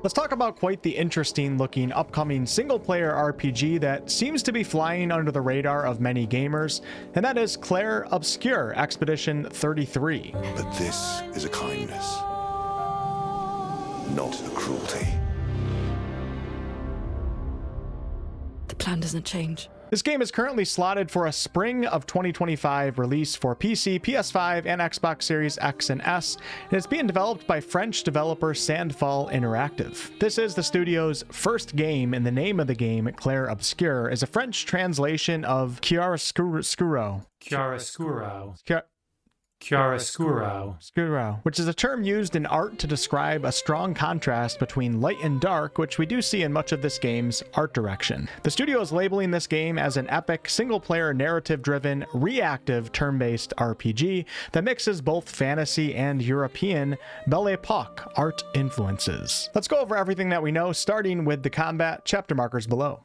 Let's talk about quite the interesting looking upcoming single-player RPG that seems to be flying under the radar of many gamers, and that is Clair Obscur Expedition 33. But this is a kindness, not a cruelty. The plan doesn't change. This game is currently slotted for a spring of 2025 release for PC, PS5, and Xbox Series X and S, and it's being developed by French developer Sandfall Interactive. This is the studio's first game, and the name of the game, Clair Obscur, is a French translation of Chiaroscuro. Chiaroscuro, which is a term used in art to describe a strong contrast between light and dark, which we do see in much of this game's art direction. The studio is labeling this game as an epic, single-player, narrative-driven, reactive, turn-based RPG that mixes both fantasy and European Belle Époque art influences. Let's go over everything that we know, starting with the combat. Chapter markers below.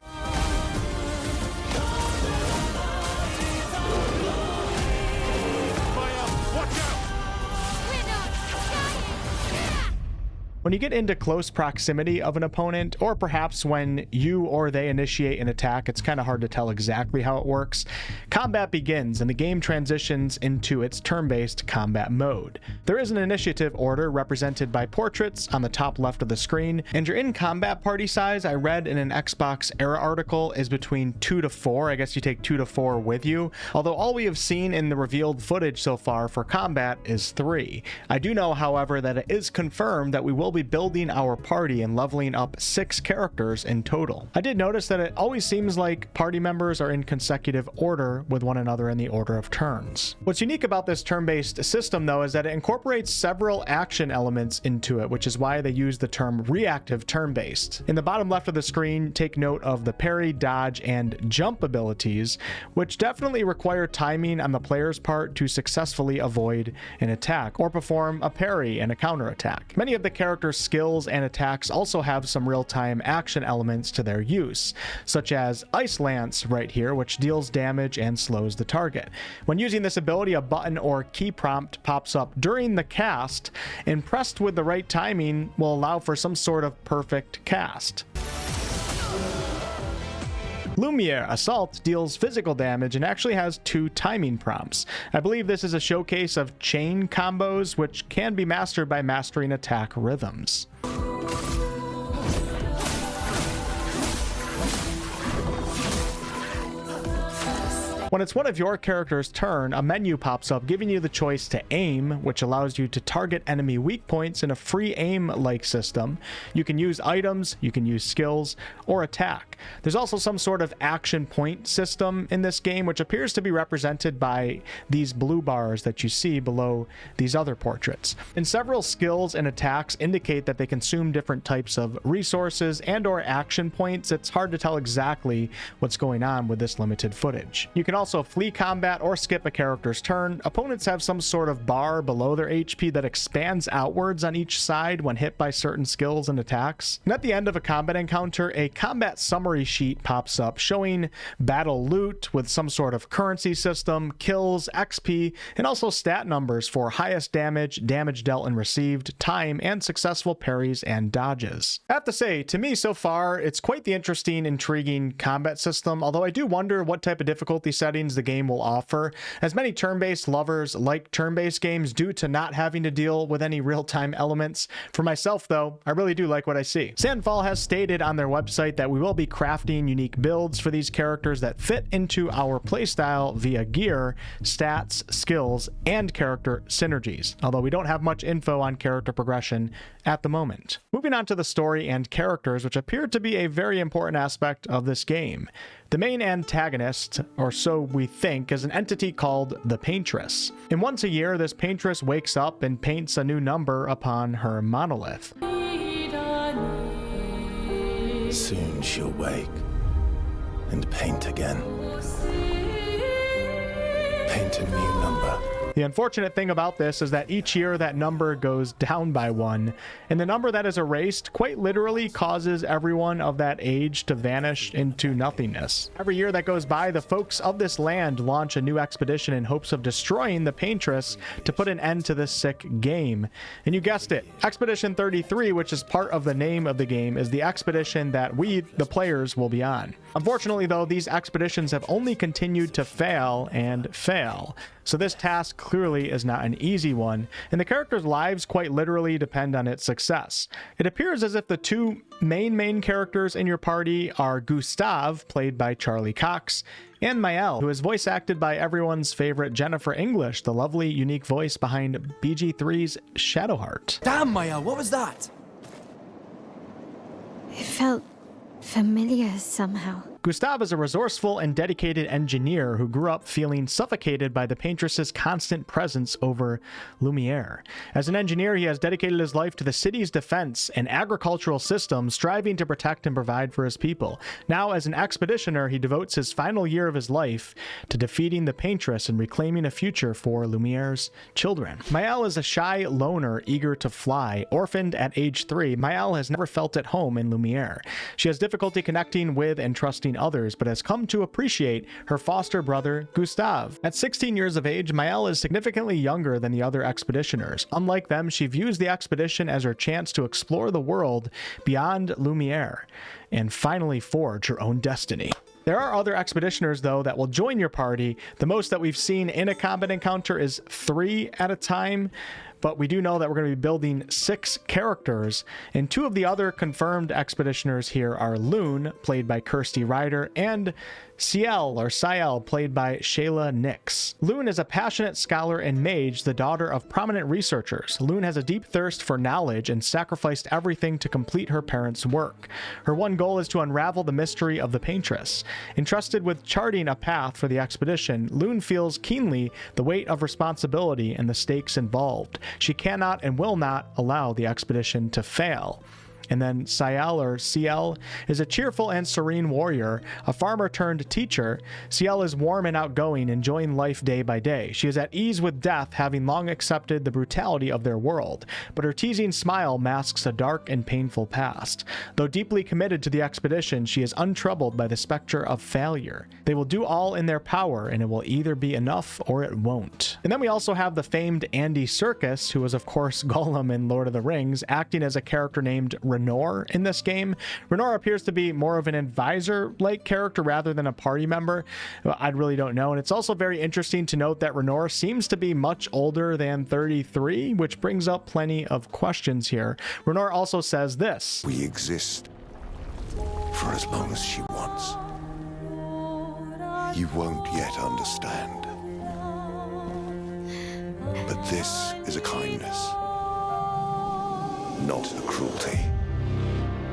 When you get into close proximity of an opponent, or perhaps when you or they initiate an attack, it's kind of hard to tell exactly how it works. Combat begins and the game transitions into its turn-based combat mode. There is an initiative order represented by portraits on the top left of the screen, and your in-combat party size, I read in an Xbox Era article, is between 2 to 4. I guess you take 2 to 4 with you, although all we have seen in the revealed footage so far for combat is 3. I do know, however, that it is confirmed that we will be building our party and leveling up 6 characters in total. I did notice that it always seems like party members are in consecutive order with one another in the order of turns. What's unique about this turn-based system, though, is that it incorporates several action elements into it, which is why they use the term reactive turn-based. In the bottom left of the screen, take note of the parry, dodge, and jump abilities, which definitely require timing on the player's part to successfully avoid an attack or perform a parry and a counterattack. Many of the characters' skills and attacks also have some real-time action elements to their use, such as Ice Lance right here, which deals damage and slows the target. When using this ability, a button or key prompt pops up during the cast, and pressed with the right timing will allow for some sort of perfect cast. Lumiere Assault deals physical damage and actually has 2 timing prompts. I believe this is a showcase of chain combos, which can be mastered by mastering attack rhythms. When it's one of your character's turn, a menu pops up giving you the choice to aim, which allows you to target enemy weak points in a free aim-like system. You can use items, you can use skills, or attack. There's also some sort of action point system in this game, which appears to be represented by these blue bars that you see below these other portraits. And several skills and attacks indicate that they consume different types of resources and/or action points. It's hard to tell exactly what's going on with this limited footage. You can also flee combat or skip a character's turn. Opponents have some sort of bar below their HP that expands outwards on each side when hit by certain skills and attacks. And at the end of a combat encounter, a combat summary sheet pops up showing battle loot with some sort of currency system, kills, XP, and also stat numbers for highest damage, damage dealt and received, time, and successful parries and dodges. I have to say, to me so far, it's quite the interesting, intriguing combat system, although I do wonder what type of difficulty settings the game will offer, as many turn-based lovers like turn-based games due to not having to deal with any real-time elements. For myself, though, I really do like what I see. Sandfall has stated on their website that we will be crafting unique builds for these characters that fit into our playstyle via gear, stats, skills, and character synergies, although we don't have much info on character progression at the moment. Moving on to the story and characters, which appear to be a very important aspect of this game. The main antagonist, or so we think, is an entity called the Paintress. And once a year, this Paintress wakes up and paints a new number upon her monolith. Soon she'll wake and paint again. Paint a new number The unfortunate thing about this is that each year that number goes down by 1, and the number that is erased quite literally causes everyone of that age to vanish into nothingness. Every year that goes by, the folks of this land launch a new expedition in hopes of destroying the Paintress to put an end to this sick game. And you guessed it, Expedition 33, which is part of the name of the game, is the expedition that we, the players, will be on. Unfortunately though, these expeditions have only continued to fail and fail. So this task clearly is not an easy one, and the characters' lives quite literally depend on its success. It appears as if the two main characters in your party are Gustav, played by Charlie Cox, and Mael, who is voice acted by everyone's favorite Jennifer English, the lovely, unique voice behind BG3's Shadowheart. Damn, Maya, what was that? It felt familiar somehow. Gustav is a resourceful and dedicated engineer who grew up feeling suffocated by the Paintress's constant presence over Lumiere. As an engineer, he has dedicated his life to the city's defense and agricultural system, striving to protect and provide for his people. Now, as an expeditioner, he devotes his final year of his life to defeating the Paintress and reclaiming a future for Lumiere's children. Mael is a shy loner eager to fly. Orphaned at age 3, Mael has never felt at home in Lumiere. She has difficulty connecting with and trusting others, but has come to appreciate her foster brother, Gustav. At 16 years of age, Mael is significantly younger than the other expeditioners. Unlike them, she views the expedition as her chance to explore the world beyond Lumiere and finally forge her own destiny. There are other expeditioners, though, that will join your party. The most that we've seen in a combat encounter is 3 at a time, but we do know that we're going to be building 6 characters, and 2 of the other confirmed expeditioners here are Loon, played by Kirsty Ryder, and Ciel, played by Shayla Nix. Loon is a passionate scholar and mage, the daughter of prominent researchers. Loon has a deep thirst for knowledge and sacrificed everything to complete her parents' work. Her one goal is to unravel the mystery of the Paintress. Entrusted with charting a path for the expedition, Loon feels keenly the weight of responsibility and the stakes involved. She cannot and will not allow the expedition to fail. And then Ciel is a cheerful and serene warrior, a farmer turned teacher. Ciel is warm and outgoing, enjoying life day by day. She is at ease with death, having long accepted the brutality of their world, but her teasing smile masks a dark and painful past. Though deeply committed to the expedition, she is untroubled by the specter of failure. They will do all in their power, and it will either be enough or it won't. And then we also have the famed Andy Serkis, who was of course Gollum in Lord of the Rings, acting as a character named Renor in this game. Renor appears to be more of an advisor-like character rather than a party member. I really don't know. And it's also very interesting to note that Renor seems to be much older than 33, which brings up plenty of questions here. Renor also says this: We exist for as long as she wants. You won't yet understand. But this is a kindness, not a cruelty.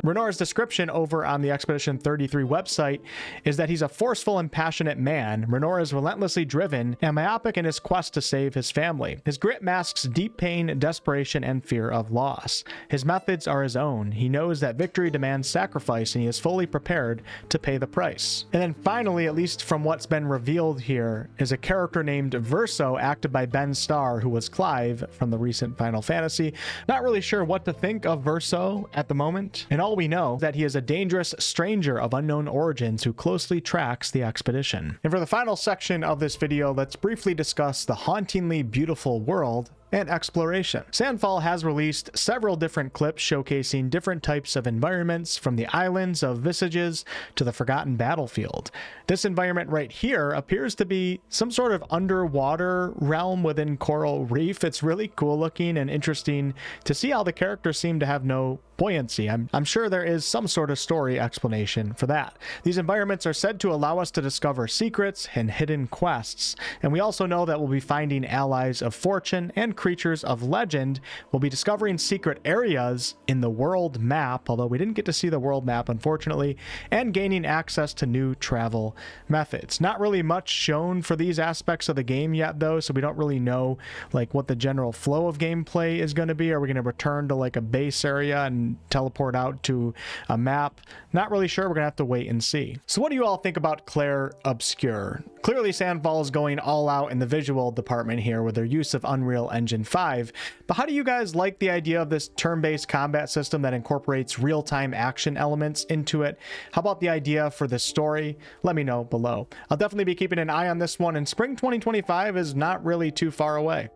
Renor's description over on the Expedition 33 website is that he's a forceful and passionate man. Renor is relentlessly driven and myopic in his quest to save his family. His grit masks deep pain, desperation, and fear of loss. His methods are his own. He knows that victory demands sacrifice, and he is fully prepared to pay the price. And then finally, at least from what's been revealed here, is a character named Verso, acted by Ben Starr, who was Clive from the recent Final Fantasy. Not really sure what to think of Verso at the moment, and all we know is that he is a dangerous stranger of unknown origins who closely tracks the expedition. And for the final section of this video, let's briefly discuss the hauntingly beautiful world and exploration. Sandfall has released several different clips showcasing different types of environments, from the islands of Visages to the forgotten battlefield. This environment right here appears to be some sort of underwater realm within coral reef. It's really cool looking and interesting to see how the characters seem to have no buoyancy. I'm sure there is some sort of story explanation for that. These environments are said to allow us to discover secrets and hidden quests, and we also know that we'll be finding allies of fortune and creatures of legend. We'll be discovering secret areas in the world map, although we didn't get to see the world map unfortunately, and gaining access to new travel methods. Not really much shown for these aspects of the game yet though, so we don't really know like what the general flow of gameplay is going to be. Are we going to return to like a base area and can teleport out to a map. Not really sure. We're gonna have to wait and see. So what do you all think about Clair Obscur? Clearly Sandfall is going all out in the visual department here with their use of Unreal Engine 5, but how do you guys like the idea of this turn-based combat system that incorporates real-time action elements into it? How about the idea for this story? Let me know below. I'll definitely be keeping an eye on this one, and spring 2025 is not really too far away.